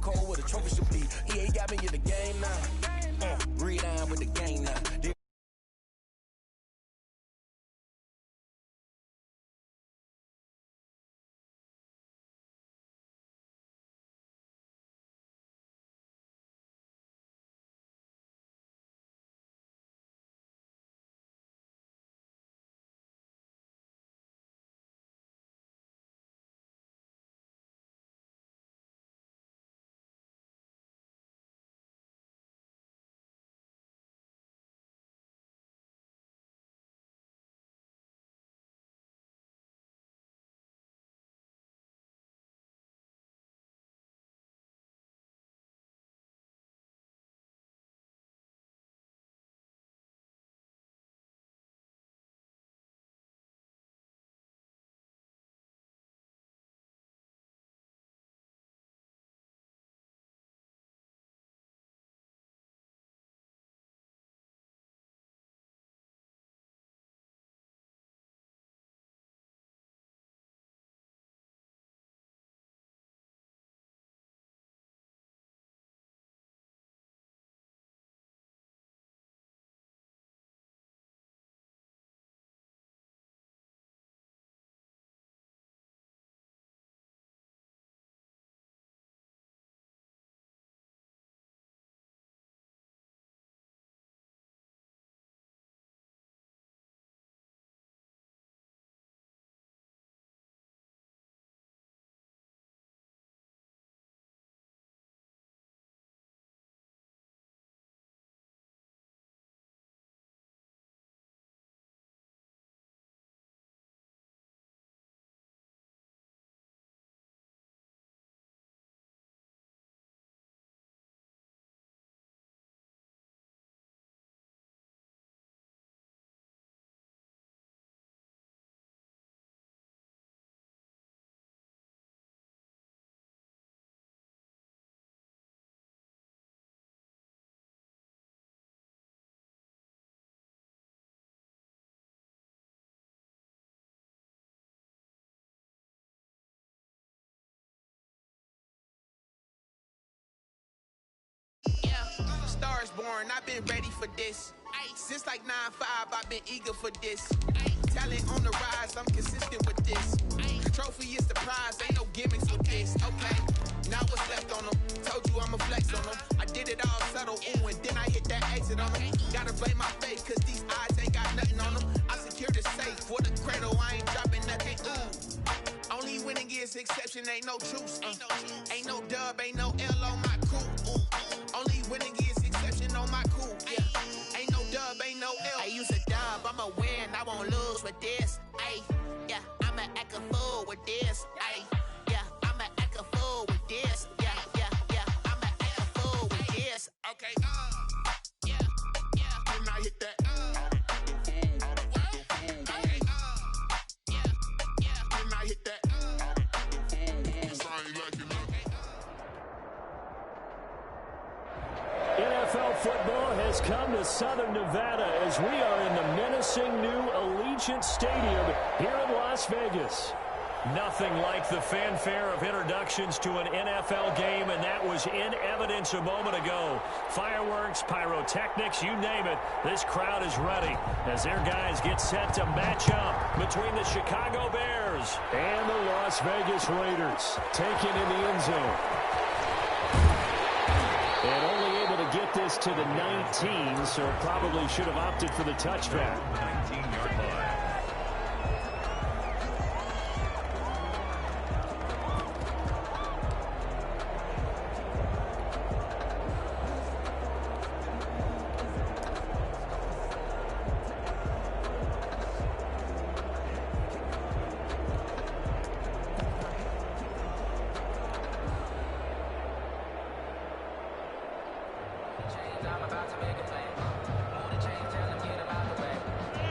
cold where the trophy should be. He ain't got me in the game now. Read on with the game now. Stars born, I've been ready for this. Since like 9-5, I've been eager for this. Talent on the rise, I'm consistent with this. Trophy is the prize, ain't no gimmicks with this. Okay, now what's left on them? Told you I'ma flex on them. I did it all subtle, ooh, and then I hit that exit on them. Gotta blame my face, cause these eyes ain't got nothing on them. I secured the safe for the cradle, I ain't dropping nothing, ooh. Only winning is exception, ain't no truce. Ain't no dub, ain't no L on my crew. Only winning is exception on my crew. Yeah. Ain't no dub, ain't no L. I use a dub, I'ma win, I won't lose with this. Ay, yeah, I'ma act a fool with this. Ay, yeah, I'ma act a fool with this. Yeah, yeah, yeah, I'ma act a fool with this. Okay, yeah, yeah. When I hit that, okay, yeah, yeah. When I hit that, NFL football has come to Southern Nevada as we are in the menacing new Allegiant Stadium here in Las Vegas. Nothing like the fanfare of introductions to an NFL game, and that was in evidence a moment ago. Fireworks, pyrotechnics, you name it, this crowd is ready as their guys get set to match up between the Chicago Bears and the Las Vegas Raiders. Taken in the end zone. And only able to get this to the 19, so probably should have opted for the touchback. 19-yard line.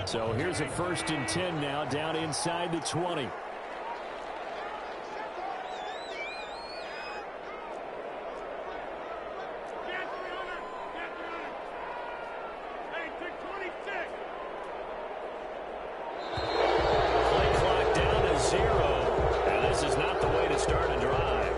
So here's a 1st and 10 now, down inside the 20. Play clock down to 0, and this is not the way to start a drive.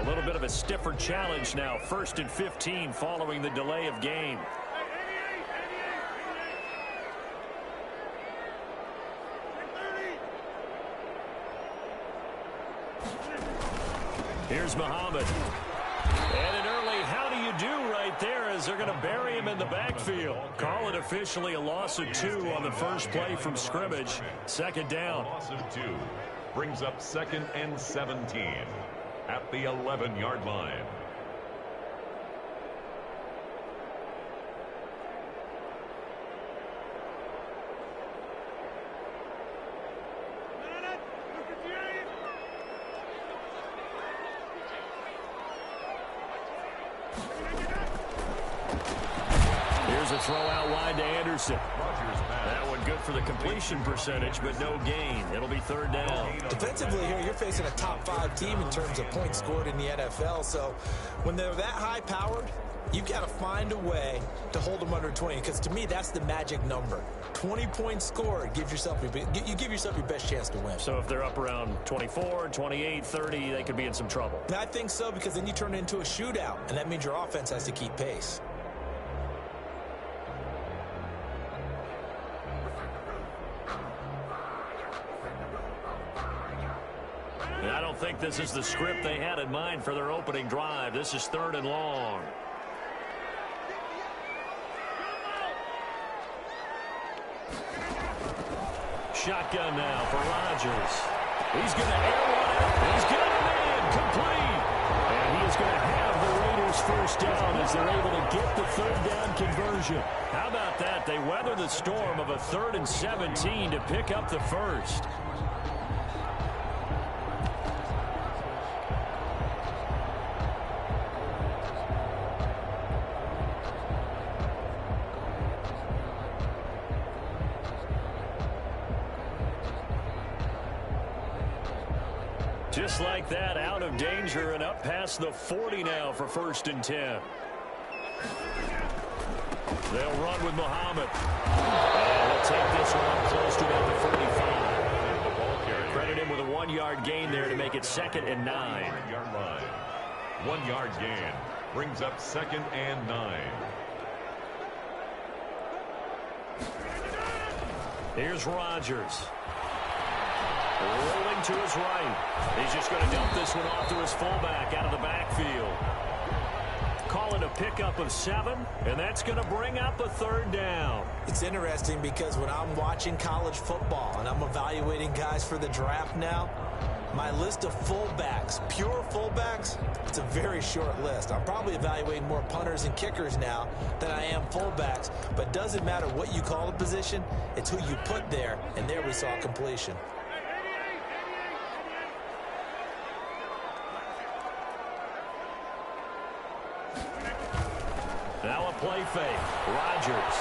A little bit of a stiffer challenge now. 1st and 15 following the delay of game. Here's Muhammad. And an early how do you do right there as they're going to bury him in the backfield. Call it officially a loss of 2 on the first play from scrimmage. 2nd down. Loss of 2 brings up 2nd and 17 at the 11-yard line. Here's a throw out wide to Anderson. That one good for the completion percentage, but no gain. It'll be 3rd down. Defensively here, you're facing a top 5 team in terms of points scored in the NFL. So when they're that high-powered, you've got to find a way to hold them under 20. Because to me, that's the magic number. 20 points scored, you give yourself your best chance to win. So if they're up around 24, 28, 30, they could be in some trouble. I think so, because then you turn it into a shootout, and that means your offense has to keep pace. I don't think this is the script they had in mind for their opening drive. This is 3rd and long. Shotgun now for Rodgers. He's going to air one out. He's got a man complete. And he is going to have the Raiders 1st down as they're able to get the 3rd down conversion. How about that? They weather the storm of a 3rd and 17 to pick up the 1st. Just like that, out of danger and up past the 40 now for 1st and 10. They'll run with Muhammad. And they'll take this one up close to about the 45. Credit him with a 1-yard gain there to make it 2nd and 9. 1-yard line. 1-yard gain brings up 2nd and 9. Here's Rodgers. Rolling to his right. He's just going to dump this one off to his fullback out of the backfield. Call it a pickup of 7, and that's going to bring up a 3rd down. It's interesting because when I'm watching college football and I'm evaluating guys for the draft now, my list of fullbacks, pure fullbacks, it's a very short list. I'm probably evaluating more punters and kickers now than I am fullbacks, but it doesn't matter what you call a position, it's who you put there, and there we saw completion. Now a play fake. Rodgers.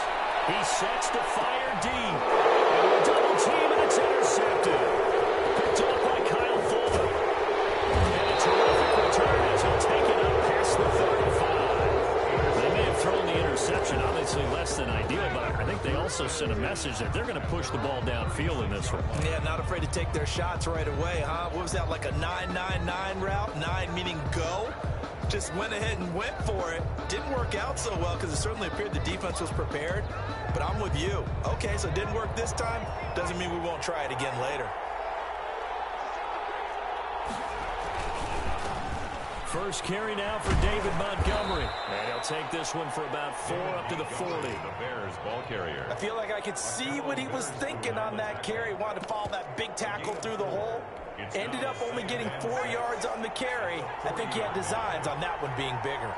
He sets to fire deep. And a double team, and it's intercepted. Picked off by Kyle Fuller. And a terrific return as he'll take it up past the 35. They may have thrown the interception, obviously less than ideal, but I think they also sent a message that they're going to push the ball downfield in this one. Yeah, not afraid to take their shots right away, huh? What was that, like a 9-9-9 route? 9 meaning go? Just went ahead and went for it. Didn't work out so well because it certainly appeared the defense was prepared. But I'm with you. Okay, so it didn't work this time. Doesn't mean we won't try it again later. First carry now for David Montgomery. And he'll take this one for about 4 up to the 40. The Bears ball carrier. I feel like I could see what he was thinking on that carry. Wanted to follow that big tackle through the hole. Ended up only getting 4 yards on the carry. I think he had designs on that one being bigger.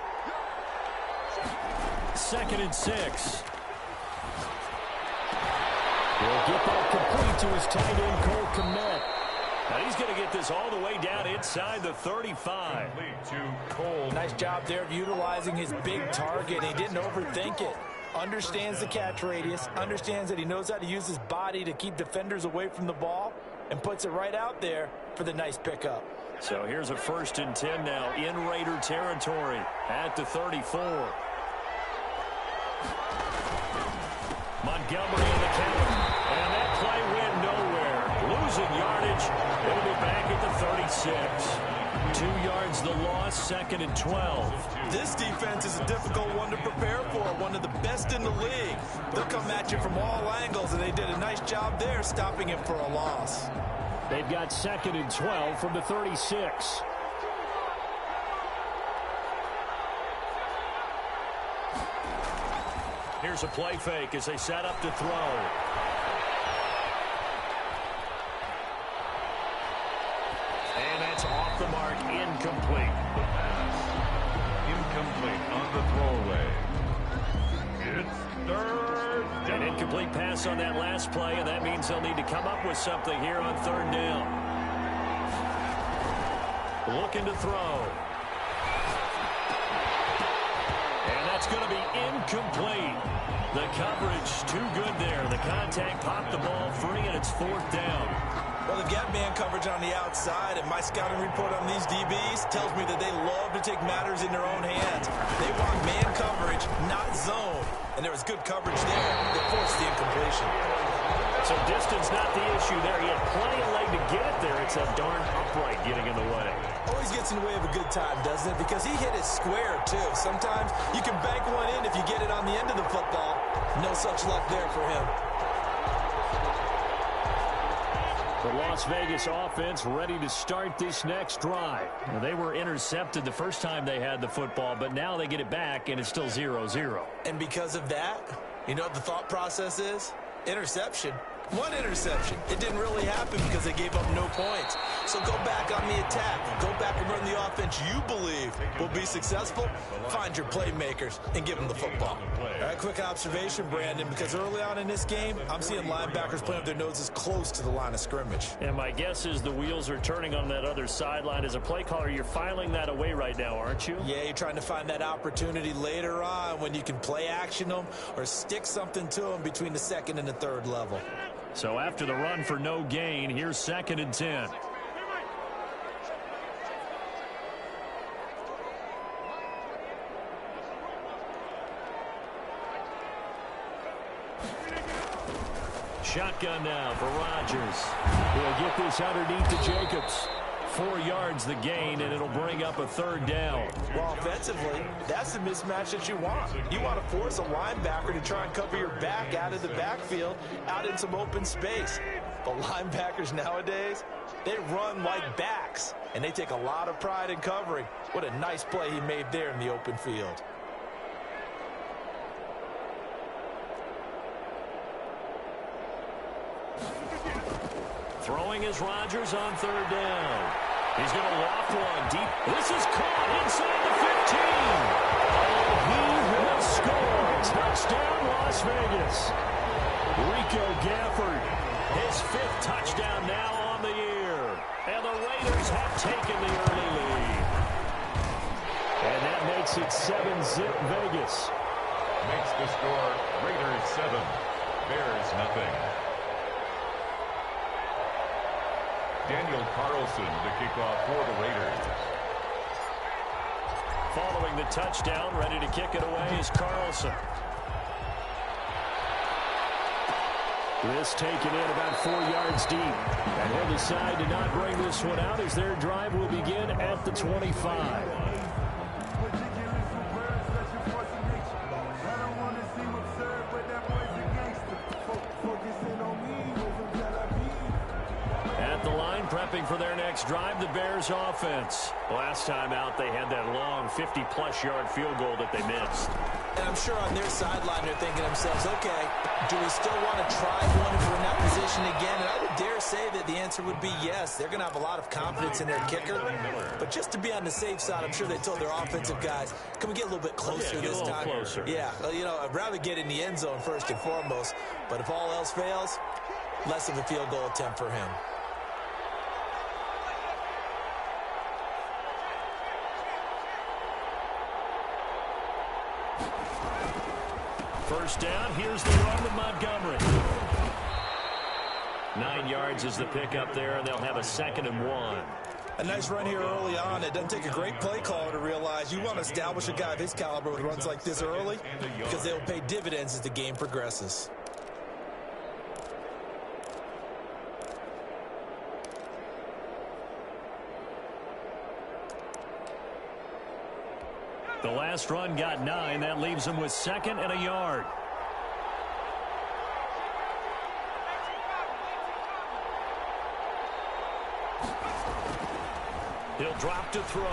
2nd and 6. He'll get that complete to his tight end, Cole Kmet. Now he's going to get this all the way down inside the 35. Nice job there of utilizing his big target. He didn't overthink it. Understands the catch radius. Understands that he knows how to use his body to keep defenders away from the ball. And puts it right out there for the nice pickup. So here's a 1st and 10 now in Raider territory at the 34. Montgomery in the count. And that play went nowhere. Losing yardage. It'll be back at the 36. 2 yards the loss, 2nd and 12. This defense is a difficult one to prepare for, one of the best in the league. They'll come at you from all angles, and they did a nice job there stopping him for a loss. They've got 2nd and 12 from the 36. Here's a play fake as they set up to throw. And that's off the mark, incomplete. The pass, incomplete on the throwaway. It's third down. An incomplete pass on that last play, and that means they'll need to come up with something here on 3rd down. Looking to throw. And that's going to be incomplete. The coverage too good there. The contact popped the ball free, and it's 4th down. Well, they've got man coverage on the outside, and my scouting report on these DBs tells me that they love to take matters in their own hands. They want man coverage, not zone. And there was good coverage there that forced the incompletion. So distance not the issue there. He had plenty of leg to get it there. It's a darn upright getting in the way. Always gets in the way of a good time, doesn't it? Because he hit it square, too. Sometimes you can bank one in if you get it on the end of the football. No such luck there for him. The Las Vegas offense ready to start this next drive. Well, they were intercepted the first time they had the football, but now they get it back, and it's still 0-0. And because of that, you know what the thought process is? Interception. One interception. It didn't really happen because they gave up no points. So go back on the attack. Go back and run the offense you believe will be successful. Find your playmakers and give them the football. All right, quick observation, Brandon, because early on in this game, I'm seeing linebackers playing with their noses close to the line of scrimmage. And my guess is the wheels are turning on that other sideline. As a play caller, you're filing that away right now, aren't you? Yeah, you're trying to find that opportunity later on when you can play action them or stick something to them between the 2nd and the 3rd level. So after the run for no gain, here's 2nd and 10. Shotgun now for Rodgers. He'll get this underneath to Jacobs. 4 yards the gain, and it'll bring up a 3rd down. Well, offensively, that's the mismatch that you want. You want to force a linebacker to try and cover your back out of the backfield, out in some open space. But linebackers nowadays, they run like backs, and they take a lot of pride in covering. What a nice play he made there in the open field. Throwing is Rodgers on 3rd down. He's going to loft one deep. This is caught inside the 15. Oh, he has scored. Touchdown, Las Vegas. Rico Gafford, his 5th touchdown now on the year. And the Raiders have taken the early lead. And that makes it 7-zip Vegas. Makes the score Raiders 7, Bears nothing. Daniel Carlson to kick off for the Raiders. Following the touchdown, ready to kick it away is Carlson. This taken in about 4 yards deep. And he'll decide to not bring this one out as their drive will begin at the 25. Prepping for their next drive, the Bears offense. Last time out, they had that long 50-plus yard field goal that they missed. And I'm sure on their sideline, they're thinking to themselves, okay, do we still want to try one if we're in that position again? And I would dare say that the answer would be yes. They're going to have a lot of confidence in their kicker. But just to be on the safe side, I'm sure they told their offensive guys, can we get a little bit closer this time? Closer. Yeah, well, you know, I'd rather get in the end zone first and foremost. But if all else fails, less of a field goal attempt for him. First down, here's the run with Montgomery. 9 yards is the pickup there, and they'll have a 2nd and 1. A nice run here early on. It doesn't take a great play caller to realize you want to establish a guy of his caliber with runs like this early because they will pay dividends as the game progresses. The last run got 9. That leaves him with 2nd and a yard. He'll drop to throw.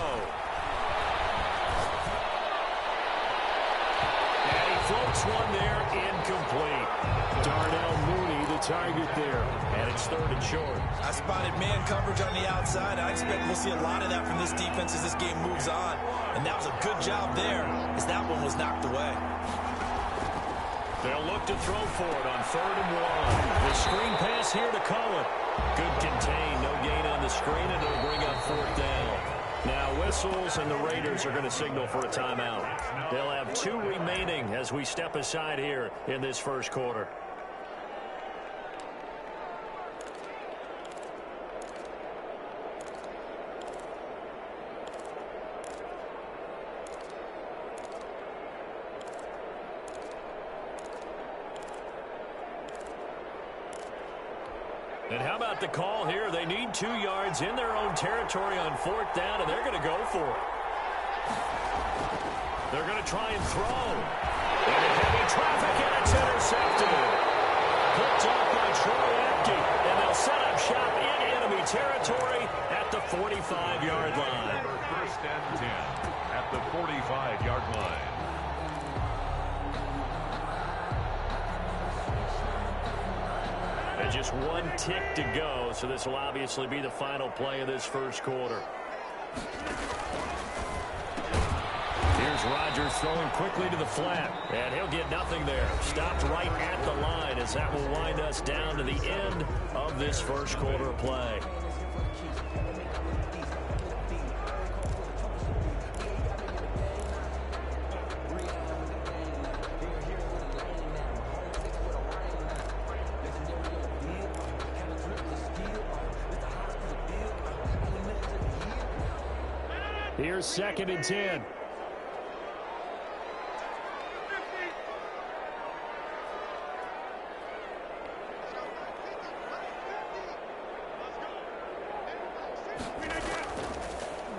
And he floats one there, incomplete. Darnell Mooney, the target there. And it's 3rd and short. I spotted man coverage on the outside. I expect we'll see a lot of that from this defense as this game moves on. And that was a good job there as that one was knocked away. They'll look to throw for it on 3rd and 1. The screen pass here to Cohen. Good contain, no gain on the screen, and it'll bring up 4th down. Now whistles, and the Raiders are going to signal for a timeout. They'll have 2 remaining as we step aside here in this first quarter. And how about the call here? They need 2 yards in their own territory on 4th down, and they're going to go for it. They're going to try and throw. And heavy traffic, and it's intercepted. Picked up by Troy Apke, and they'll set up shop in enemy territory at the 45-yard line. 1st and 10 at the 45-yard line. And just 1 tick to go, so this will obviously be the final play of this first quarter. Here's Rodgers throwing quickly to the flat, and he'll get nothing there. Stopped right at the line as that will wind us down to the end of this first quarter play. Here's 2nd and 10.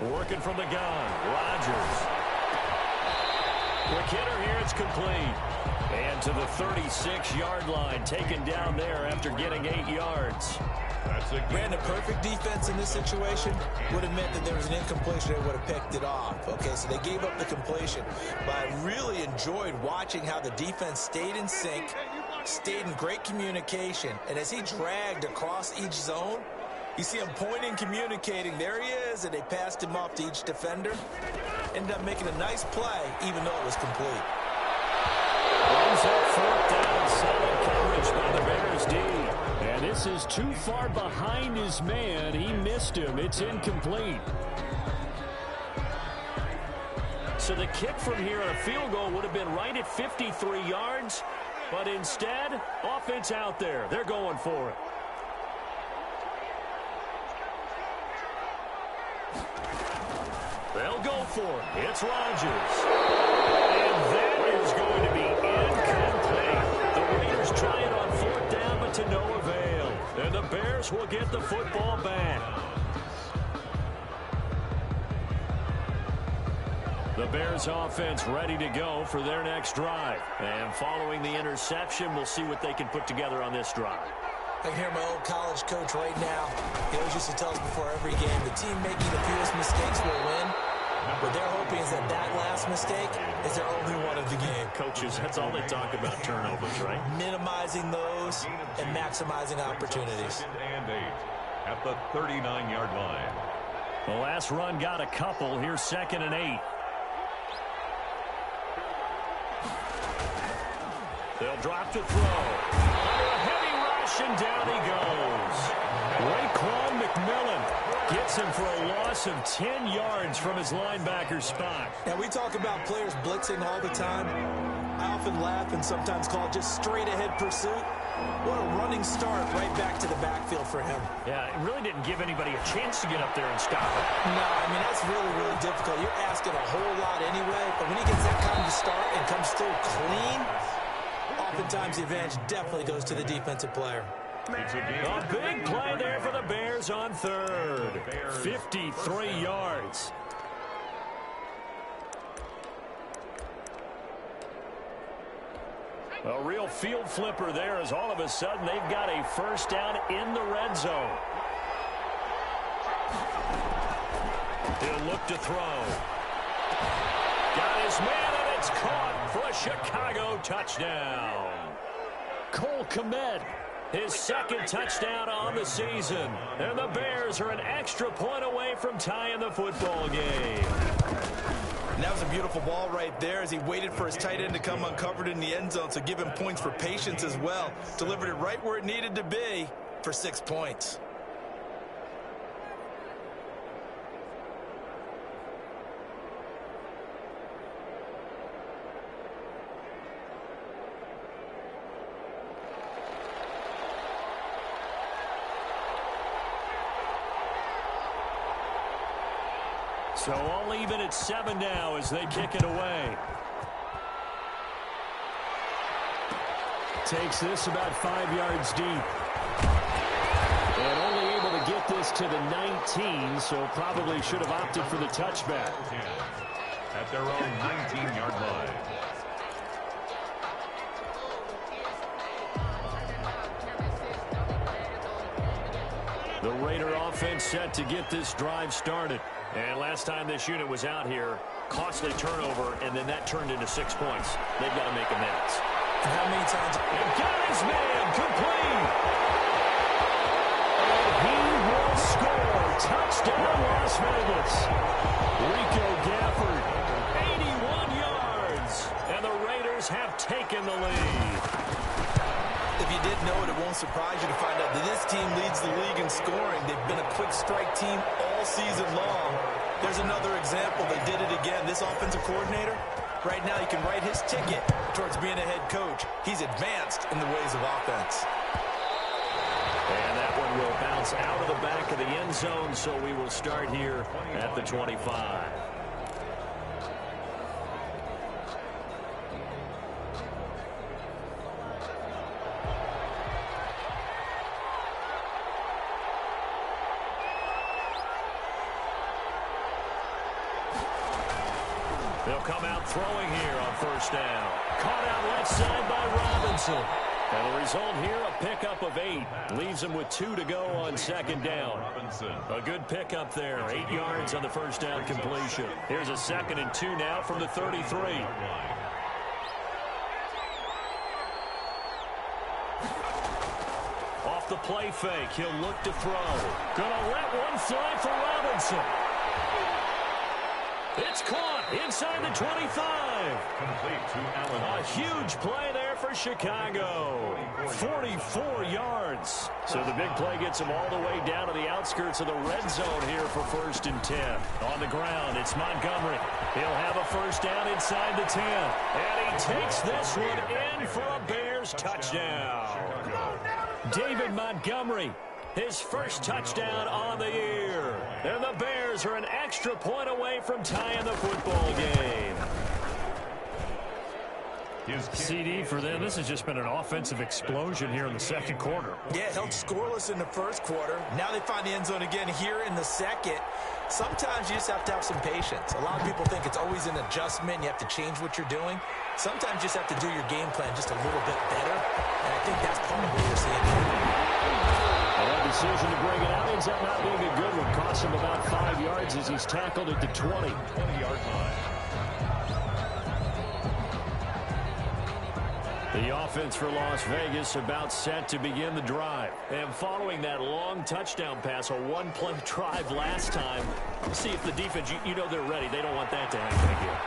Working from the gun, Rodgers. Quick hitter here, it's complete. And to the 36-yard line, taken down there after getting 8 yards. Brandon, perfect defense in this situation would have meant that there was an incompletion. They would have picked it off. Okay, so they gave up the completion. But I really enjoyed watching how the defense stayed in sync, stayed in great communication. And as he dragged across each zone, you see him pointing, communicating. There he is, and they passed him off to each defender. Ended up making a nice play, even though it was complete. Runs up 4th down, solid coverage by the Bears D. And this is too far behind his man. He missed him. It's incomplete. So the kick from here on a field goal would have been right at 53 yards. But instead, offense out there. They're going for it. They'll go for it. It's Rodgers. And that is going to be incomplete. The Raiders try it on 4th down, but to no avail. And the Bears will get the football back. The Bears offense ready to go for their next drive. And following the interception, we'll see what they can put together on this drive. I can hear my old college coach right now. He always used to tell us before every game, the team making the fewest mistakes will win. What they're hoping is that that last mistake is their only one of the game. Coaches, that's all they talk about, turnovers, right? Minimizing those and maximizing opportunities. 2nd and 8 at the 39-yard line. The last run got a couple. Here's 2nd and 8. They'll drop to throw. Under a heavy rush, and down he goes. Raekwon McMillan gets him for a loss of 10 yards from his linebacker spot. Now, we talk about players blitzing all the time. I often laugh and sometimes call it just straight-ahead pursuit. What a running start right back to the backfield for him. Yeah, it really didn't give anybody a chance to get up there and stop it. No, I mean, that's really, really difficult. You're asking a whole lot anyway, but when he gets that kind of start and comes through clean, oftentimes the advantage definitely goes to the defensive player. A big play there for the Bears on 3rd. 53 yards. A real field flipper there as all of a sudden they've got a first down in the red zone. He'll look to throw. Got his man, and it's caught for a Chicago touchdown. Cole Kmet, his second touchdown on the season. And the Bears are an extra point away from tying the football game. And that was a beautiful ball right there as he waited for his tight end to come uncovered in the end zone, so give him points for patience as well. Delivered it right where it needed to be for 6 points. So all even at 7 now as they kick it away. Takes this about 5 yards deep. And only able to get this to the 19, so probably should have opted for the touchback. At their own 19-yard line. The Raider offense set to get this drive started. And last time this unit was out here, costly turnover, and then that turned into 6 points. They've got to make amends. And how many times? And got his man complete. And he will score. Touchdown, Las Vegas. Rico Gafford, 81 yards. And the Raiders have taken the lead. If you didn't know it, it won't surprise you to find out that this team leads the league in scoring. They've been a quick strike team all season long. There's another example. They did it again. This offensive coordinator, right now he can write his ticket towards being a head coach. He's advanced in the ways of offense. And that one will bounce out of the back of the end zone, so we will start here at the 25. They'll come out throwing here on first down. Caught out left side by Robinson. And the result here, a pickup of 8. Leaves him with 2 to go on second down. A good pickup there. 8 yards on the first down completion. Here's a 2nd and 2 now from the 33. Off the play fake, he'll look to throw. Gonna let one fly for Robinson. It's caught inside the 25. Complete to Allen. A huge play there for Chicago. 44 yards. So the big play gets him all the way down to the outskirts of the red zone here for 1st and 10. On the ground, it's Montgomery. He'll have a first down inside the 10. And he takes this one in for a Bears touchdown. David Montgomery, his first touchdown on the year. And the Bears are an extra point away from tying the football game. CD for them. This has just been an offensive explosion here in the second quarter. Yeah, held scoreless in the first quarter. Now they find the end zone again here in the second. Sometimes you just have to have some patience. A lot of people think it's always an adjustment. You have to change what you're doing. Sometimes you just have to do your game plan just a little bit better. And I think that's part of what you're seeing here. That decision to bring it out ends up not being a good one. Costs him about 5 yards as he's tackled at the 20. 20-yard line. The offense for Las Vegas about set to begin the drive. And following that long touchdown pass, a one-play drive last time, see if the defense, you know they're ready. They don't want that to happen again.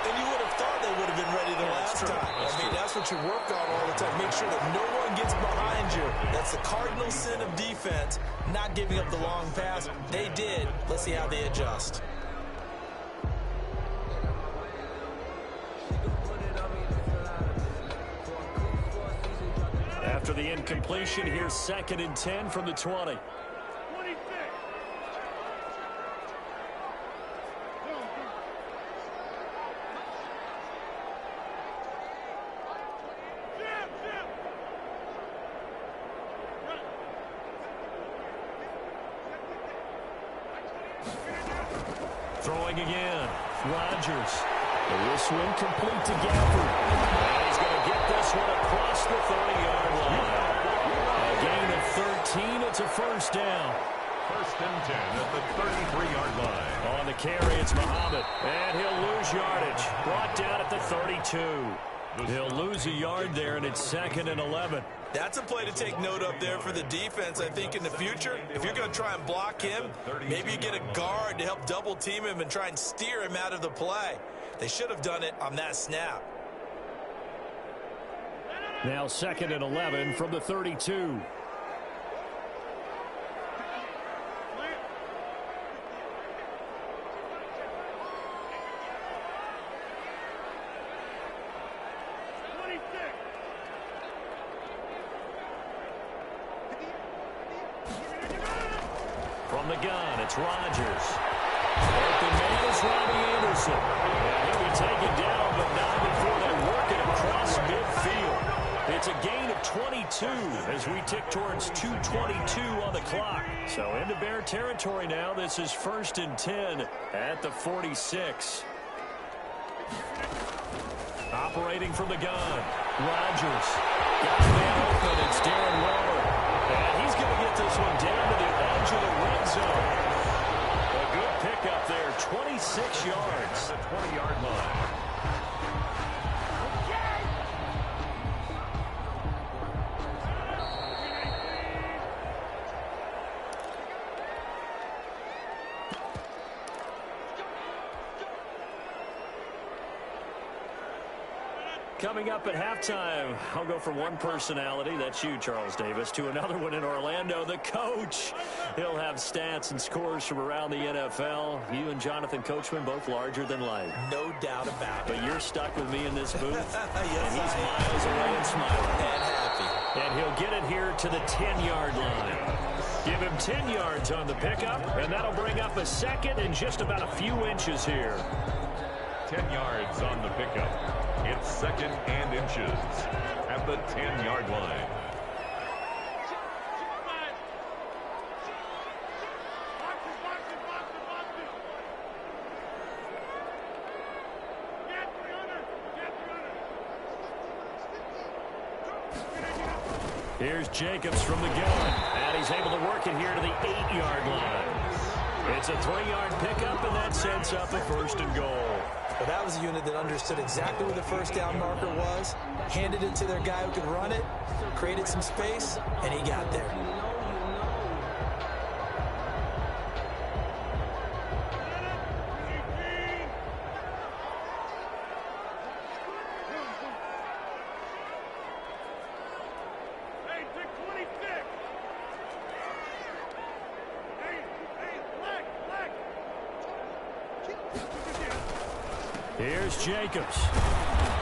And you would have thought they would have been ready the last time. I mean, that's what you work on all the time. Make sure that no one gets behind you. That's the cardinal sin of defense, not giving up the long pass. They did. Let's see how they adjust. After the incompletion, here's 2nd and 10 from the 20. Throwing again. Rodgers. The wrist swing complete to Gafford. And he's going to get this this one across the 30-yard line. A gain of 13. It's a first down. First and 10 at the 33-yard line. On the carry, it's Muhammad. And he'll lose yardage. Brought down at the 32. He'll lose a yard there, and it's 2nd and 11. That's a play to take note of there for the defense, I think, in the future. If you're going to try and block him, maybe you get a guard to help double-team him and try and steer him out of the play. They should have done it on that snap. Now 2nd and 11 from the 32. From the gun, it's Rodgers. Open man is Robbie Anderson. And he'll be taken down, but not before they work it across midfield. It's a gain of 22 as we tick towards 2:22 on the clock. So into Bear territory now. This is 1st and 10 at the 46. Operating from the gun, Rodgers. Got a man open. It's Darren Waller. And he's going to get this one down to the edge of the red zone. A good pickup there, 26 yards. The 20-yard line. Coming up at halftime, I'll go from one personality, that's you, Charles Davis, to another one in Orlando, the coach. He'll have stats and scores from around the NFL. You and Jonathan Coachman, both larger than life. No doubt about it. But you're stuck with me in this booth, Yes, and he's miles away and smiling. And happy. And he'll get it here to the 10-yard line. Give him 10 yards on the pickup, and that'll bring up a second and just about a few inches here. 10 yards on the pickup. It's 2nd and inches at the 10-yard line. Here's Jacobs from the gun, and he's able to work it here to the 8-yard line. It's a 3-yard pickup, and that sets up a 1st and goal. Well, that was a unit that understood exactly where the first down marker was, handed it to their guy who could run it, created some space, and he got there. Here's Jacobs.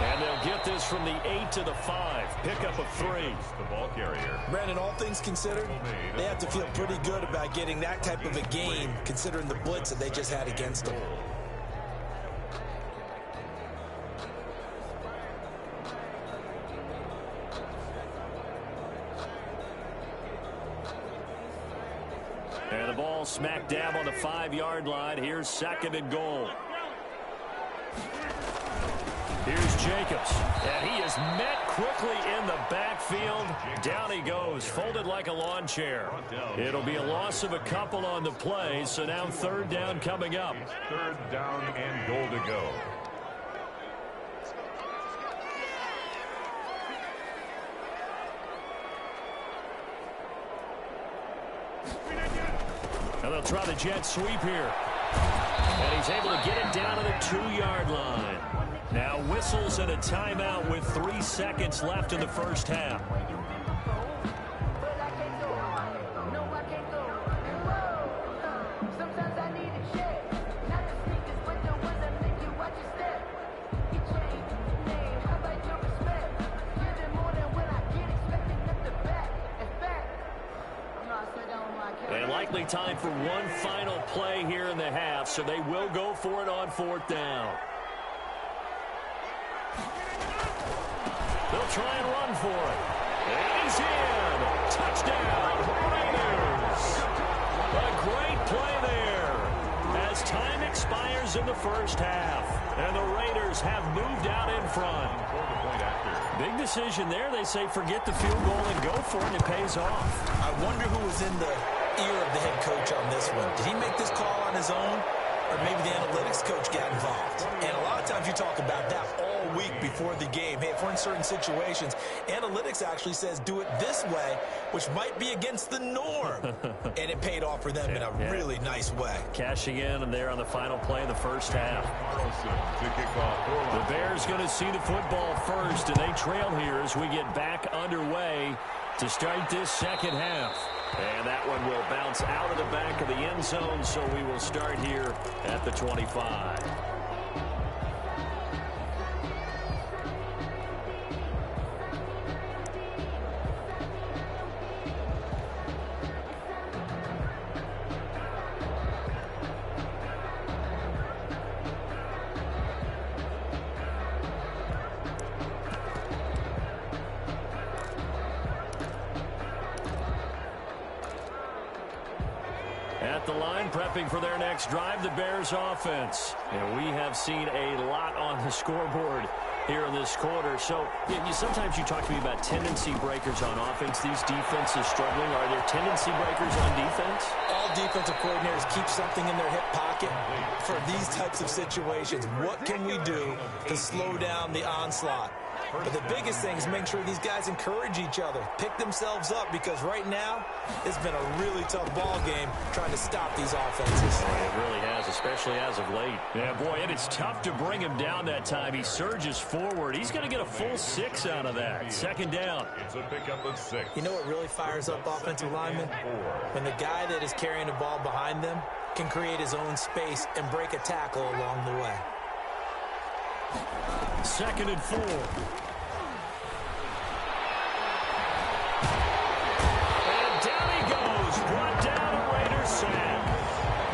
And they'll get this from the 8 to the 5. Pick up a 3. The ball carrier. Brandon, all things considered, they have to feel pretty good about getting that type of a gain, considering the blitz that they just had against them. And the ball smack dab on the 5-yard line. Here's 2nd and goal. Here's Jacobs, and he is met quickly in the backfield. Down he goes, folded like a lawn chair. It'll be a loss of a couple on the play, so now 3rd down coming up. 3rd down and goal to go. And they'll try the jet sweep here. And he's able to get it down to the 2-yard line. Now whistles and a timeout with 3 seconds left in the first half. And likely time for one final play here in the half, so they will go for it on 4th down. They'll try and run for it. And he's in. Touchdown, Raiders. A great play there as time expires in the first half. And the Raiders have moved out in front. Big decision there. They say forget the field goal and go for it, and it pays off. I wonder who was in the ear of the head coach on this one. Did he make this call on his own? Or maybe the analytics coach got involved. And a lot of times you talk about that all week before the game. Hey, if we're in certain situations, analytics actually says do it this way, which might be against the norm. And it paid off for them in a really nice way. Cashing in and there on the final play of the first half. The Bears going to see the football first, and they trail here as we get back underway to start this second half. And that one will bounce out of the back of the end zone, so we will start here at the 25. At the line, prepping for their next drive, the Bears offense. And we have seen a lot on the scoreboard here in this quarter. So sometimes you talk to me about tendency breakers on offense. These defenses struggling. Are there tendency breakers on defense? All defensive coordinators keep something in their hip pocket for these types of situations. What can we do to slow down the onslaught? But the biggest thing is make sure these guys encourage each other, pick themselves up, because right now it's been a really tough ball game trying to stop these offenses. It really has, especially as of late. Yeah, boy, and it's tough to bring him down that time. He surges forward. He's going to get a full 6 out of that. Second down. It's a pickup of 6. You know what really fires up offensive linemen? When the guy that is carrying the ball behind them can create his own space and break a tackle along the way. Second and 4. And down he goes. Brought down a Raiders sack.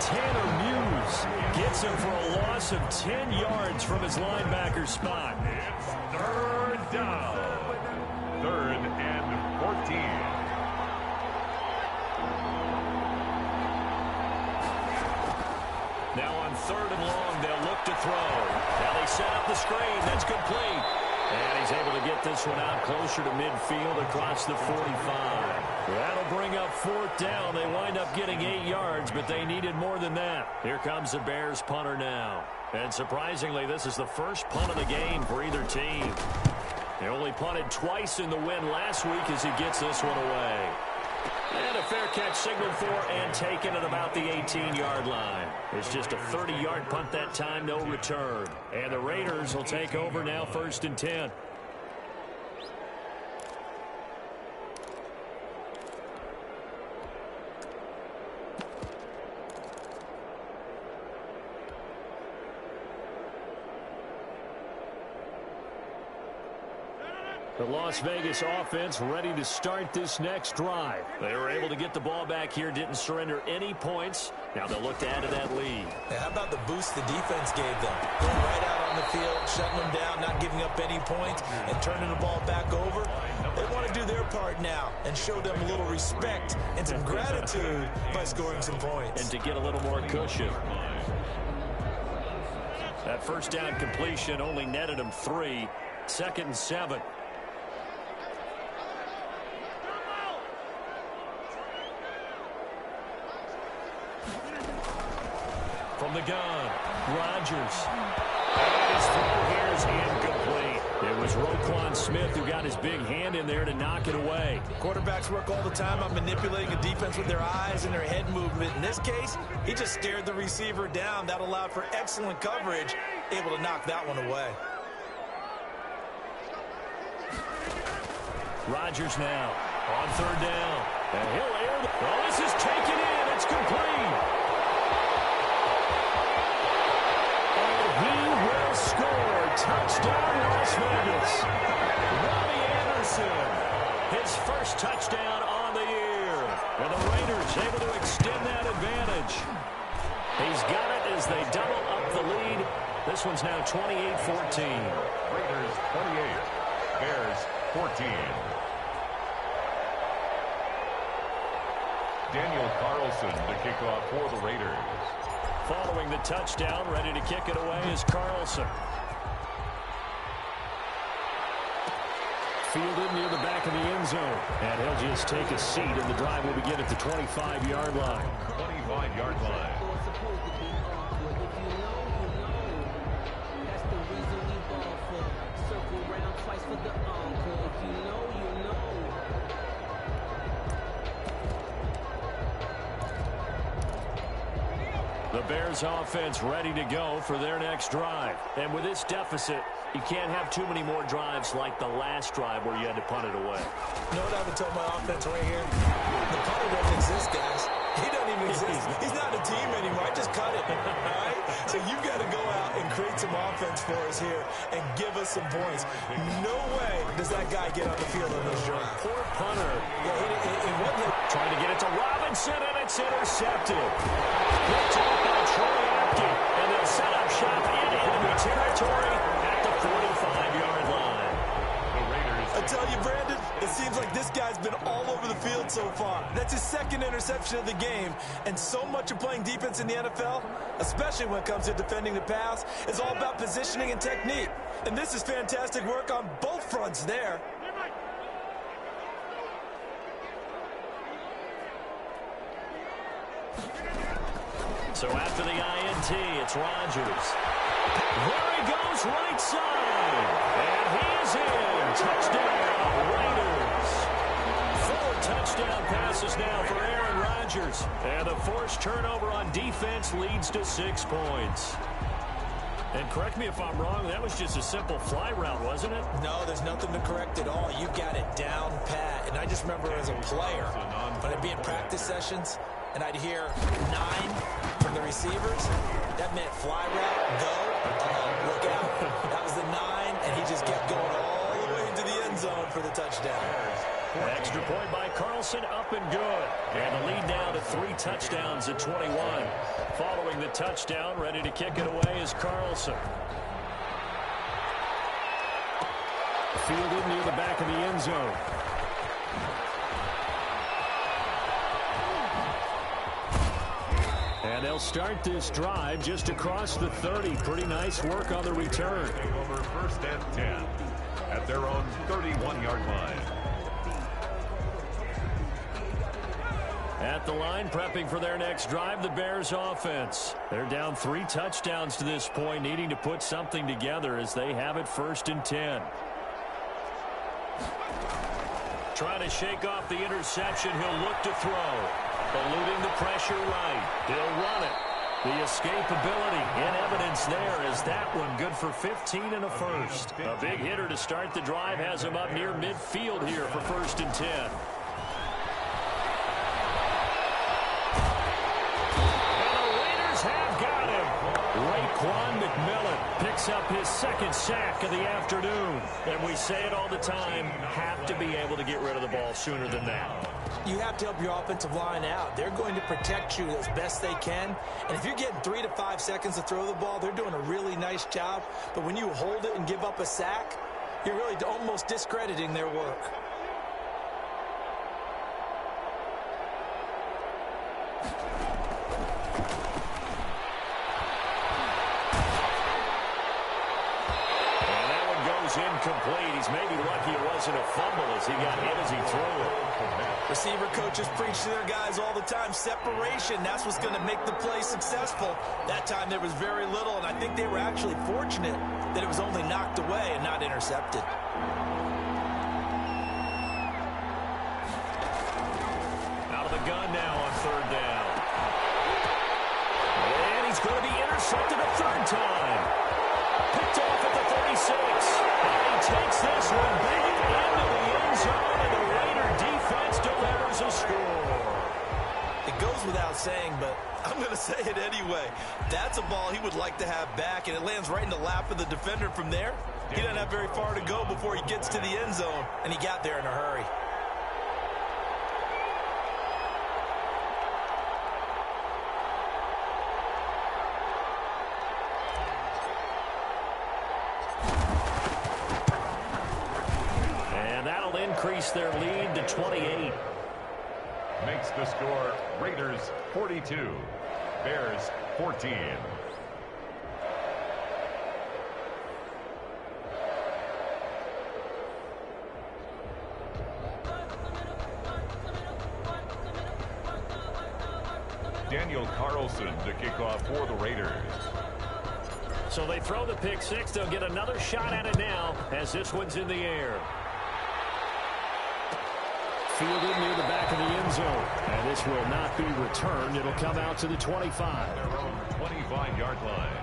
Tanner Muse gets him for a loss of 10 yards from his linebacker spot. It's third down. 3rd and 14. Now on 3rd and long, they'll look to throw. Now they set up the screen. That's complete. And he's able to get this one out closer to midfield across the 45. That'll bring up 4th down. They wind up getting 8 yards, but they needed more than that. Here comes the Bears punter now. And surprisingly, this is the first punt of the game for either team. They only punted twice in the win last week as he gets this one away. And a fair catch signaled for and taken at about the 18-yard line. It's just a 30-yard punt that time, no return. And the Raiders will take over now 1st and 10. The Las Vegas offense ready to start this next drive. They were able to get the ball back here, didn't surrender any points. Now they'll look to add to that lead. Hey, how about the boost the defense gave them? Going right out on the field, shutting them down, not giving up any points, and turning the ball back over. They want to do their part now and show them a little respect and some gratitude by scoring some points. And to get a little more cushion. That first down completion only netted them 3. 2nd and 7. From the gun, Rodgers. And his throw here is incomplete. It was Roquan Smith who got his big hand in there to knock it away. Quarterbacks work all the time on manipulating a defense with their eyes and their head movement. In this case, he just stared the receiver down. That allowed for excellent coverage, able to knock that one away. Rodgers now on 3rd down. And he'll air the... Oh, this is taken in. It's complete. He will score. Touchdown, Las Vegas. Robbie Anderson, his first touchdown on the year. And the Raiders able to extend that advantage. He's got it as they double up the lead. This one's now 28-14. Raiders 28, Bears 14. Daniel Carlson to kick off for the Raiders. Following the touchdown, ready to kick it away is Carlson. Fielded near the back of the end zone. And he'll just take a seat, and the drive will begin at the 25-yard line. 25-yard line. The Bears offense ready to go for their next drive. And with this deficit, you can't have too many more drives like the last drive where you had to punt it away. You know what I would tell my offense right here? The punter doesn't exist, guys. He doesn't even exist. He's not a team anymore. I just cut it. All right? So you've got to go out and create some offense for us here and give us some points. No way does that guy get on the field on this drive. Poor punter. Yeah, trying to get it to Robinson, and it's intercepted. Picked off by Troy Apke, and they'll set up shop in enemy territory at the 45-yard line. The Raiders. I tell you, Brandon, it seems like this guy's been all over the field so far. That's his second interception of the game, and so much of playing defense in the NFL, especially when it comes to defending the pass, is all about positioning and technique. And this is fantastic work on both fronts there. So after the INT, it's Rodgers. There he goes, right side. And he is in. Touchdown, Raiders. 4 touchdown passes now for Aaron Rodgers. And the forced turnover on defense leads to 6 points. And correct me if I'm wrong, that was just a simple fly route, wasn't it? No, there's nothing to correct at all. You got it down pat. And I just remember as a player, when I'd be in practice sessions, and I'd hear 9 from the receivers, that meant fly route, go, look out. That was the 9, and he just kept going all the way into the end zone for the touchdown. Extra point by Carlson, up and good. And the lead now to 3 touchdowns at 21. Following the touchdown, ready to kick it away is Carlson. Fielded near the back of the end zone. And they'll start this drive just across the 30. Pretty nice work on the return. Over 1st and 10 at their own 31-yard line. At the line, prepping for their next drive, the Bears offense. They're down 3 touchdowns to this point, needing to put something together as they have it 1st and 10. Trying to shake off the interception, he'll look to throw. Eluding the pressure right. He'll run it. The escapability in evidence there as that one good for 15 and a first. A big hitter to start the drive has him up near midfield here for 1st and 10. And the Raiders have got him. Raekwon McMillan picks up his 2nd sack of the afternoon. And we say it all the time, have to be able to get rid of the ball sooner than that. You have to help your offensive line out. They're going to protect you as best they can. And if you're getting 3 to 5 seconds to throw the ball, they're doing a really nice job. But when you hold it and give up a sack, you're really almost discrediting their work. And that one goes incomplete. He's maybe lucky it wasn't a fumble as he got hit as he threw it. Receiver coaches preach to their guys all the time, separation. That's what's going to make the play successful. That time there was very little, and I think they were actually fortunate that it was only knocked away and not intercepted. Out of the gun now on 3rd down. And he's going to be intercepted a 3rd time. Picked off at the 36. And he takes this one back into the end zone, and the Raider defense delivers a score. It goes without saying, but I'm going to say it anyway. That's a ball he would like to have back, and it lands right in the lap of the defender from there. He doesn't have very far to go before he gets to the end zone, and he got there in a hurry. And that'll increase their lead to 28. Makes the score Raiders 42, Bears 14. Daniel Carlson to kick off for the Raiders. So they throw the pick six. They'll get another shot at it now as this one's in the air. Fielded near the back of the end zone. And this will not be returned. It'll come out to the 25. Their own 25-yard line.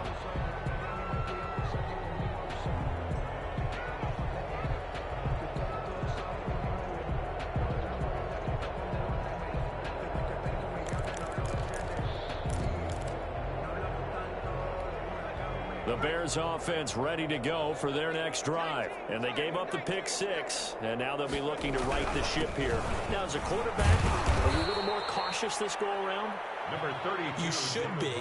The Bears offense ready to go for their next drive. And they gave up the pick six, and now they'll be looking to right the ship here. Now, as a quarterback, are you a little more cautious this go-around? Number 32. You should be,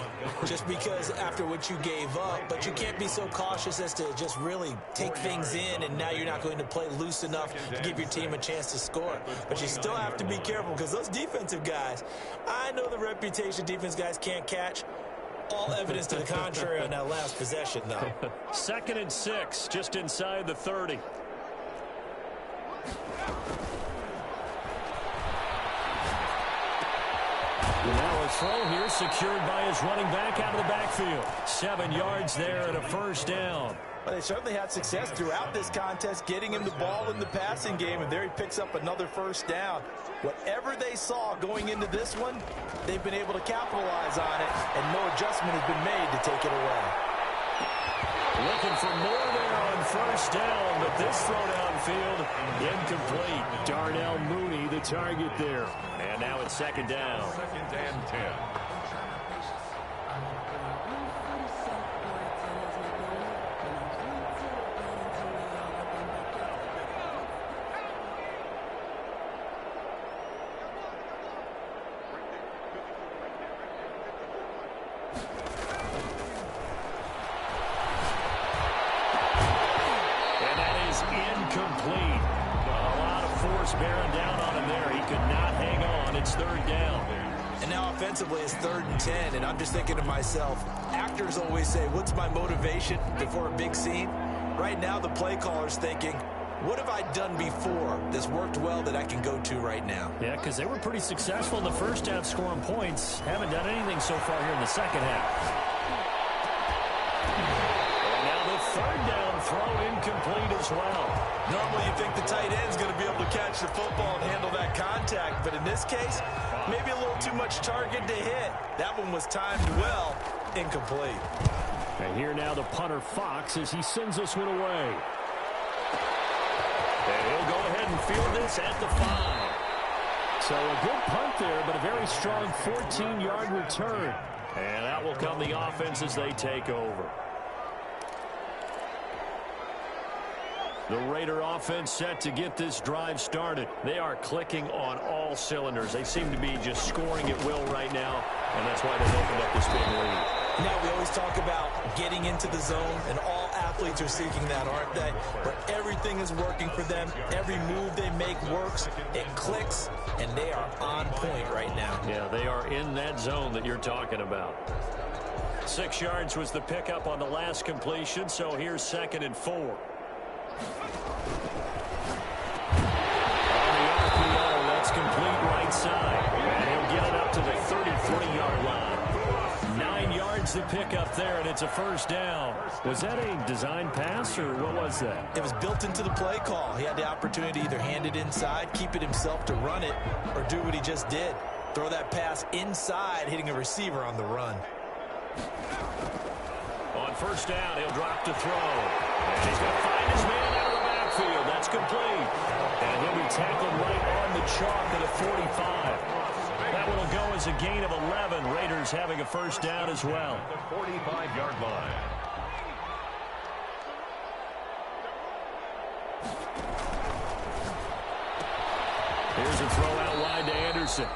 just because after what you gave up, but you can't be so cautious as to just really take things in, and now you're not going to play loose enough to give your team a chance to score. But you still have to be careful, because those defensive guys, I know the reputation defense guys can't catch. All evidence to the contrary on that last possession, though. 2nd and 6, just inside the 30. Now a throw here secured by his running back out of the backfield. 7 yards there and a first down. Well, they certainly had success throughout this contest getting him the ball in the passing game, and there he picks up another first down. Whatever they saw going into this one, they've been able to capitalize on it, and no adjustment has been made to take it away. Looking for more there on first down, but this throw downfield incomplete. Darnell Mooney the target there. And now it's 2nd down. 2nd and 10. Bearing down on him there. He could not hang on. It's 3rd down. And now offensively it's 3rd and 10, and I'm just thinking to myself, actors always say, what's my motivation before a big scene? Right now the play caller's thinking, what have I done before that's worked well that I can go to right now? Yeah, because they were pretty successful in the first half scoring points. Haven't done anything so far here in the second half. And now the 3rd down throw incomplete as well. Normally you think the tight end's going to be able to catch the football and handle that contact, but in this case, maybe a little too much target to hit. That one was timed well, incomplete. And here now the punter Fox as he sends this one away. And he'll go ahead and field this at the 5. So a good punt there, but a very strong 14-yard return. And out will come the offense as they take over. The Raider offense set to get this drive started. They are clicking on all cylinders. They seem to be just scoring at will right now, and that's why they've opened up this big lead. Now, we always talk about getting into the zone, and all athletes are seeking that, aren't they? But everything is working for them. Every move they make works. It clicks, and they are on point right now. Yeah, they are in that zone that you're talking about. 6 yards was the pickup on the last completion, so here's 2nd and 4. On the RPO, that's complete right side. And he'll get it up to the 33-yard line. 9 yards to pick up there, and it's a first down. Was that a design pass, or what was that? It was built into the play call. He had the opportunity to either hand it inside, keep it himself to run it, or do what he just did. Throw that pass inside, hitting a receiver on the run. On first down, he'll drop to throw. And he's going to find his man out of the backfield. That's complete. And he'll be tackled right on the chalk at a 45. That one will go as a gain of 11. Raiders having a first down as well. The 45-yard line. Here's a throw out wide to Anderson.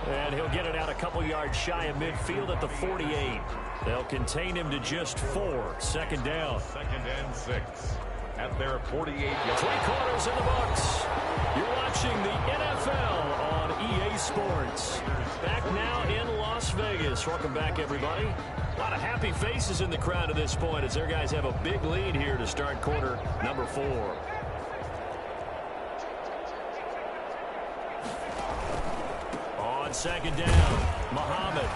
And he'll get it out a couple yards shy of midfield at the 48. They'll contain him to just 4. Second down. 2nd and 6 at their 48-yard line. 3 quarters in the books. You're watching the NFL on EA Bally Sports. Back now in Las Vegas. Welcome back, everybody. A lot of happy faces in the crowd at this point as their guys have a big lead here to start quarter number 4. On second down, Muhammad.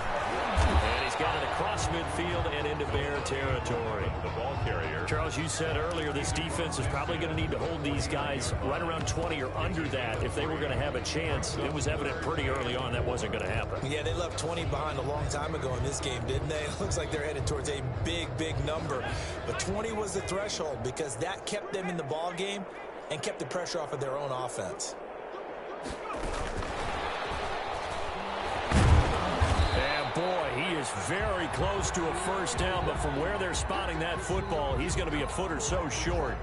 And he's got it across midfield and into Bear territory. The ball carrier. Charles, you said earlier this defense is probably going to need to hold these guys right around 20 or under that if they were going to have a chance. It was evident pretty early on that wasn't going to happen. Yeah, they left 20 behind a long time ago in this game, didn't they? It looks like they're headed towards a big, big number. But 20 was the threshold because that kept them in the ball game and kept the pressure off of their own offense. Boy, he is very close to a first down, but from where they're spotting that football, he's going to be a foot or so short.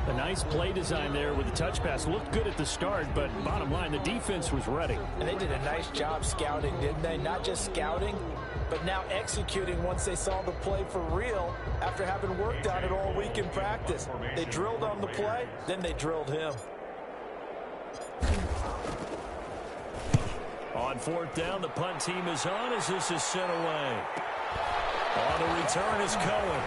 A nice play design there with the touch pass. Looked good at the start, but bottom line, the defense was ready. And they did a nice job scouting, didn't they? Not just scouting, but now executing once they saw the play for real after having worked on it all week in practice. They drilled on the play, then they drilled him. On fourth down, the punt team is on as this is sent away. On the return is Cohen.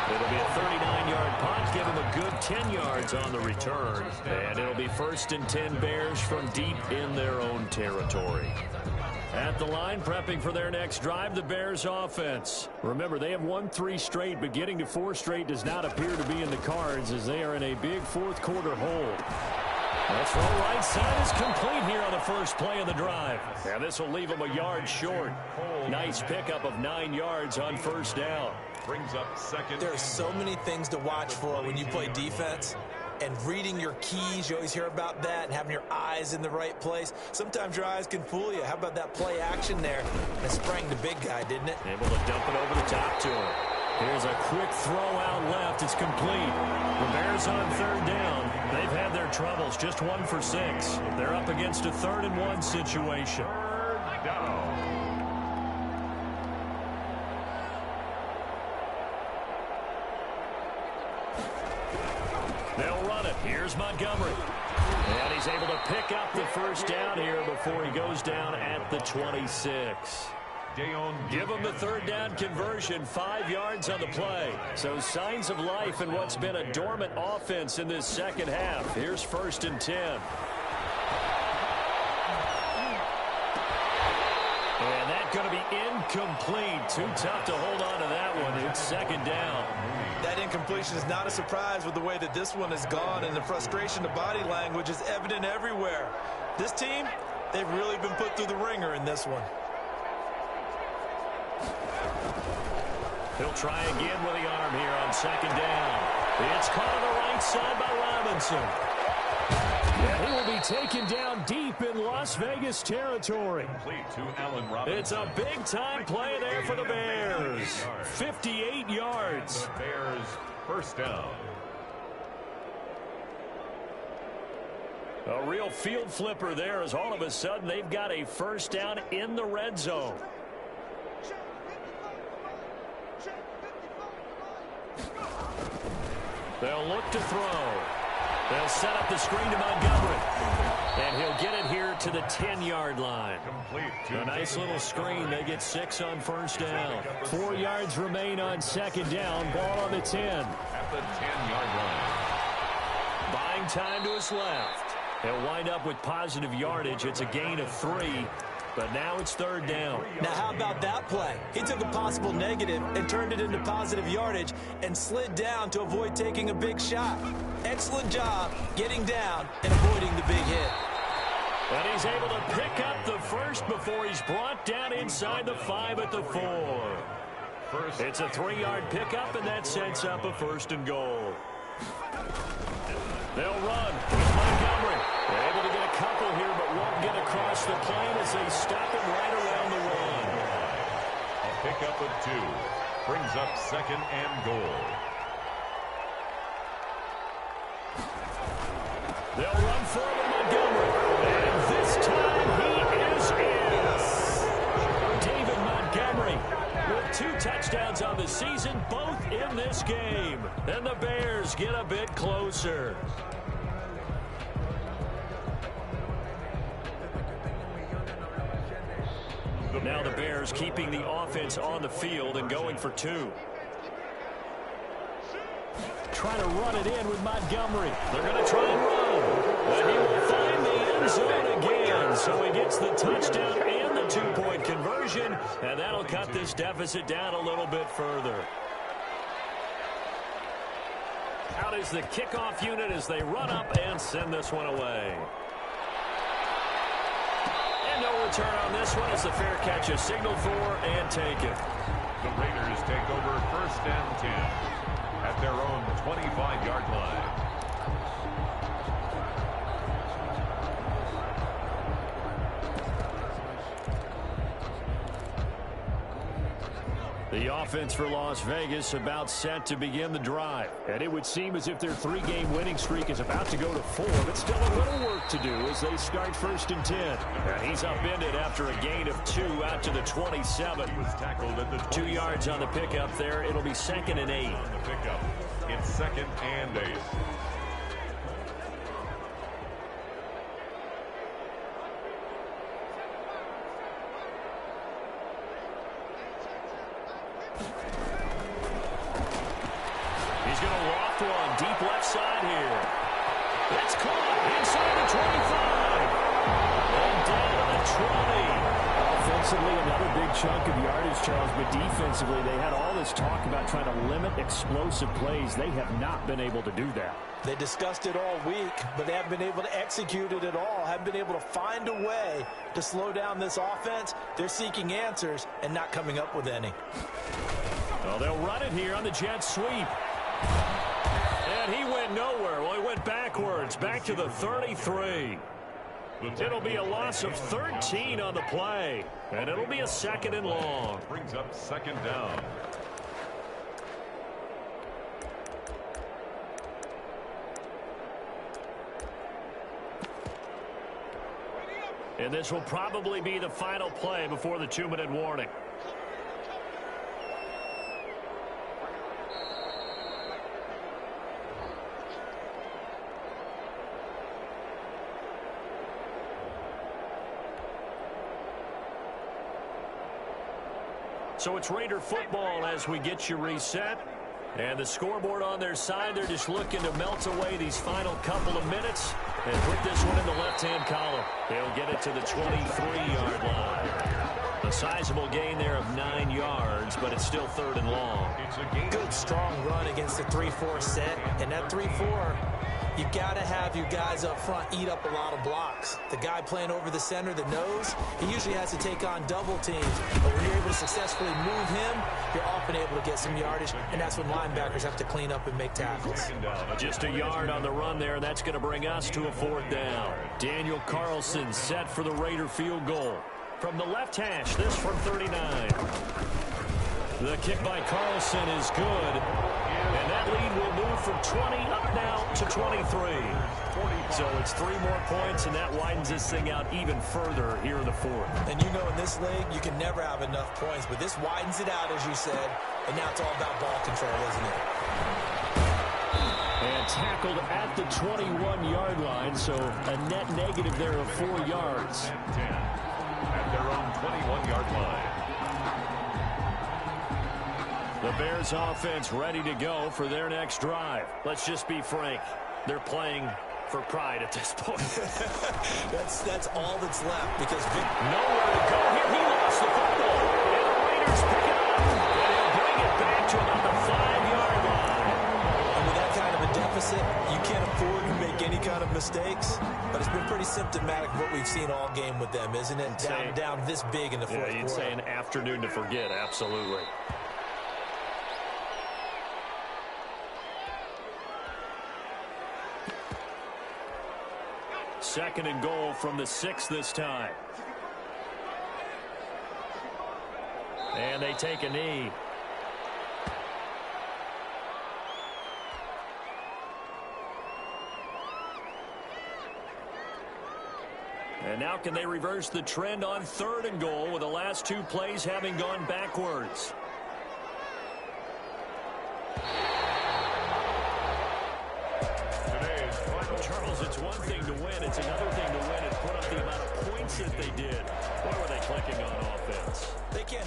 It'll be a 39-yard punt. Give him a good 10 yards on the return. And it'll be 1st and 10 Bears from deep in their own territory. At the line, prepping for their next drive, the Bears offense. Remember, they have won 3 straight, but getting to 4 straight does not appear to be in the cards as they are in a big fourth quarter hole. That's throw right side is complete here on the first play of the drive. And this will leave him a yard short. Nice pickup of 9 yards on first down. Brings up second. There are so many things to watch for when you play defense. And reading your keys, you always hear about that, and having your eyes in the right place. Sometimes your eyes can fool you. How about that play action there? It sprang the big guy, didn't it? Able to dump it over the top to him. Here's a quick throw out left. It's complete. The Bears on third down. They've had their troubles. Just 1 for 6. They're up against a 3rd and 1 situation. Third down. They'll run it. Here's Montgomery. And he's able to pick up the first down here before he goes down at the 26. Give him the third down conversion, 5 yards on the play. So signs of life in what's been a dormant offense in this second half. Here's 1st and 10. And that's going to be incomplete. Too tough to hold on to that one. It's 2nd down. That incompletion is not a surprise with the way that this one has gone, and the frustration, the body language is evident everywhere. This team, they've really been put through the ringer in this one. He'll try again with the arm here on 2nd down. It's caught on the right side by Robinson. And he will be taken down deep in Las Vegas territory. Complete to Allen Robinson. It's a big-time play there for the Bears. 58 yards. The Bears first down. A real field flipper there as all of a sudden they've got a first down in the red zone. They'll look to throw. They'll set up the screen to Montgomery. And he'll get it here to the 10-yard line. A nice little screen. They get 6 on first down. 4 yards remain on 2nd down. Ball on the 10. At the 10-yard line. Buying time to his left. He'll wind up with positive yardage. It's a gain of 3. But now it's 3rd down. Now, how about that play? He took a possible negative and turned it into positive yardage and slid down to avoid taking a big shot. Excellent job getting down and avoiding the big hit. And he's able to pick up the first before he's brought down inside the 5 at the 4. It's a 3-yard pickup, and that sets up a 1st and goal. They'll run with Montgomery. They're able to get a couple here, but won't get across the plane as they stop him right around the 1. A pickup of 2. Brings up 2nd and goal. They'll run for him with Montgomery. And this time he is in. David Montgomery with 2 touchdowns on the season, both in this game. And the Bears get a bit closer. Now the Bears keeping the offense on the field and going for 2. Trying to run it in with Montgomery. They're going to try and run. And he will find the end zone again. So he gets the touchdown and the 2-point conversion. And that'll cut this deficit down a little bit further. Out is the kickoff unit as they run up and send this one away. And no return on this one as the fair catch is signaled for and taken. The Raiders take over 1st and 10 at their own 25-yard line. The offense for Las Vegas about set to begin the drive. And it would seem as if their 3-game winning streak is about to go to 4, but still a little work to do as they start 1st and 10. And he's upended after a gain of 2 out to the 27. He was tackled at the 2 yards on the pickup there. It'll be 2nd and 8. On the pickup, it's 2nd and 8. He's going to loft one deep left side here. That's caught inside the 25. And down to the 20. Offensively, another big chunk of yardage, Charles, but defensively, they had all this talk about trying to limit explosive plays. They have not been able to do that. They discussed it all week, but they haven't been able to execute it at all. Haven't been able to find a way to slow down this offense. They're seeking answers and not coming up with any. Well, they'll run it here on the jet sweep. And he went nowhere. Well, he went backwards, back to the 33. It'll be a loss of 13 on the play. And it'll be a 2nd and long. Brings up 2nd down. And this will probably be the final play before the 2-minute warning. So it's Raider football as we get you reset. And the scoreboard on their side, they're just looking to melt away these final couple of minutes and put this one in the left-hand column. They'll get it to the 23-yard line. A sizable gain there of 9 yards, but it's still 3rd and long. It's a gain. Good, strong run against the 3-4 set. And that 3-4, you got to have your guys up front eat up a lot of blocks. The guy playing over the center, the nose, he usually has to take on double teams. But when you're able to successfully move him, you're often able to get some yardage, and that's when linebackers have to clean up and make tackles. Just a yard on the run there, and that's going to bring us to a 4th down. Daniel Carlson set for the Raider field goal. From the left hash, this from 39. The kick by Carlson is good. And that lead will move from 20 up now to 23. So it's 3 more points, and that widens this thing out even further here in the 4th. And you know in this league, you can never have enough points, but this widens it out, as you said, and now it's all about ball control, isn't it? And tackled at the 21-yard line, so a net negative there of 4 yards. 10 at their own 21-yard line. The Bears offense ready to go for their next drive. Let's just be frank. They're playing for pride at this point. that's all that's left because nowhere to go here. He lost the football. And the Raiders pick it up. And he'll bring it back to about the 5-yard line. And with that kind of a deficit, you can't afford to make any kind of mistakes. But it's been pretty symptomatic of what we've seen all game with them, isn't it? Down this big in the fourth quarter. You'd say an afternoon to forget, absolutely. Second and goal from the 6 this time. And they take a knee. And now can they reverse the trend on 3rd and goal with the last 2 plays having gone backwards? Charles, it's one thing to win. It's another thing to win and put up the amount of points that they did. What were they clicking on offense? They can't